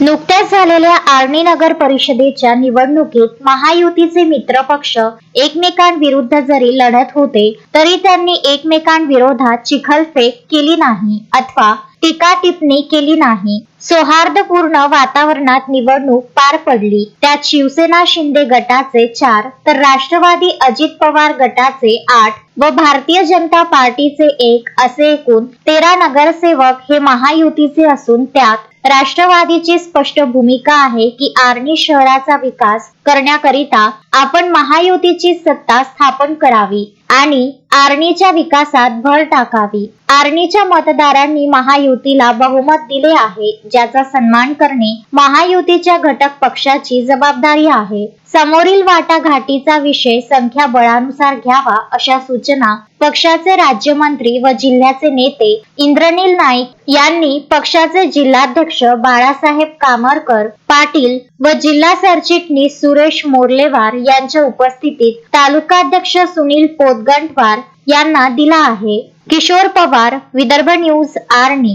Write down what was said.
नुकत्याच झालेल्या आर्णी नगर परिषदेच्या निवडणुकीत महायुतीचे मित्रपक्ष एकमेकांविरुद्ध जरी लढत होते तरी त्यांनी एकमेकांविरोधात चिखलफेक केली नाही अथवा टीका टिप्पणी केली नाही. सौहार्दपूर्ण वातावरणात निवडणूक पार पडली. त्यात शिवसेना शिंदे गटाचे 4 तर राष्ट्रवादी अजित पवार गटाचे 8 व भारतीय जनता पार्टीचे 1 असे एकूण 13 नगरसेवक हे महायुतीचे असून त्यात राष्ट्रवादीची स्पष्ट भूमिका आहे की आर्णी शहराचा विकास करण्याकरिता आपण महायुतीची सत्ता स्थापन करावी आणि आर्णीच्या विकासात भर टाकावी. आर्णीच्या मतदारांनी महायुतीला बहुमत दिले आहे, ज्याचा सन्मान करणे महायुतीच्या घटक पक्षाची जबाबदारी आहे. समोरील वाटाघाटीचा विषय संख्याबळानुसार घ्यावा अशा सूचना पक्षाचे राज्यमंत्री व जिल्ह्याचे नेते इंद्रनील नाईक यांनी पक्षाचे जिल्हाध्यक्ष बाळासाहेब कामरकर पाटील व जिल्हा सरचिटणीस सुरेश मोर्लेवार यांच्या उपस्थितीत तालुकाध्यक्ष सुनील पोतगंठवार यांना दिला आहे. किशोर पवार, विदर्भ न्यूज, आर्णी.